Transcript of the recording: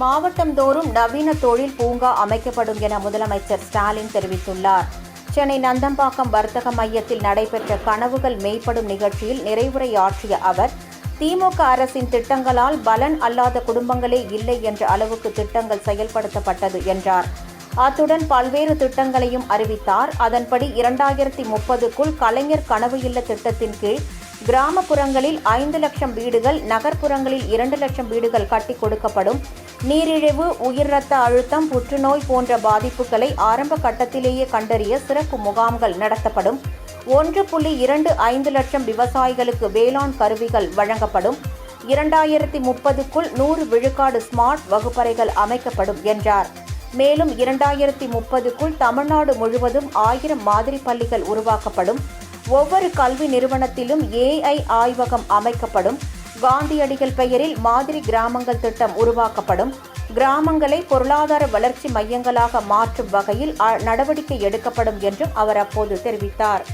மாவட்டந்தோறும் நவீன தொழில் பூங்கா அமைக்கப்படும் என முதலமைச்சர் ஸ்டாலின் தெரிவித்துள்ளார். சென்னை நந்தம்பாக்கம் வர்த்தக மையத்தில் நடைபெற்ற கனவுகள் மெய்ப்படும் நிகழ்ச்சியில் நிறைவுரையாற்றிய அவர், திமுக அரசின் திட்டங்களால் பலன் அல்லாத குடும்பங்களே இல்லை என்ற அளவுக்கு திட்டங்கள் செயல்படுத்தப்பட்டது என்றார். அத்துடன் பல்வேறு திட்டங்களையும் அறிவித்தார். அதன்படி 2030க்குள் கலைஞர் கனவு இல்ல திட்டத்தின் கீழ் கிராமப்புறங்களில் 5 லட்சம் வீடுகள், நகர்ப்புறங்களில் 2 லட்சம் வீடுகள் கட்டிக் கொடுக்கப்படும். நீரிழிவு, உயர் இரத்த அழுத்தம், புற்றுநோய் போன்ற பாதிப்புகளை ஆரம்ப கட்டத்திலேயே கண்டறிய சிறப்பு முகாம்கள் நடத்தப்படும். 1.25 லட்சம் விவசாயிகளுக்கு வேளாண் கருவிகள் வழங்கப்படும். 2030க்குள் 100 விழுக்காடு ஸ்மார்ட் வகுப்பறைகள் அமைக்கப்படும் என்றார். மேலும் 2030க்குள் தமிழ்நாடு முழுவதும் 1000 மாதிரி பள்ளிகள் உருவாக்கப்படும். ஒவ்வொரு கல்வி நிறுவனத்திலும் AI ஆய்வகம் அமைக்கப்படும். காந்தியடிகள் பெயரில் மாதிரி கிராமங்கள் திட்டம் உருவாக்கப்படும். கிராமங்களை பொருளாதார வளர்ச்சி மையங்களாக மாற்றும் வகையில் நடவடிக்கை எடுக்கப்படும் என்றும் அவர் அப்போது தெரிவித்தார்.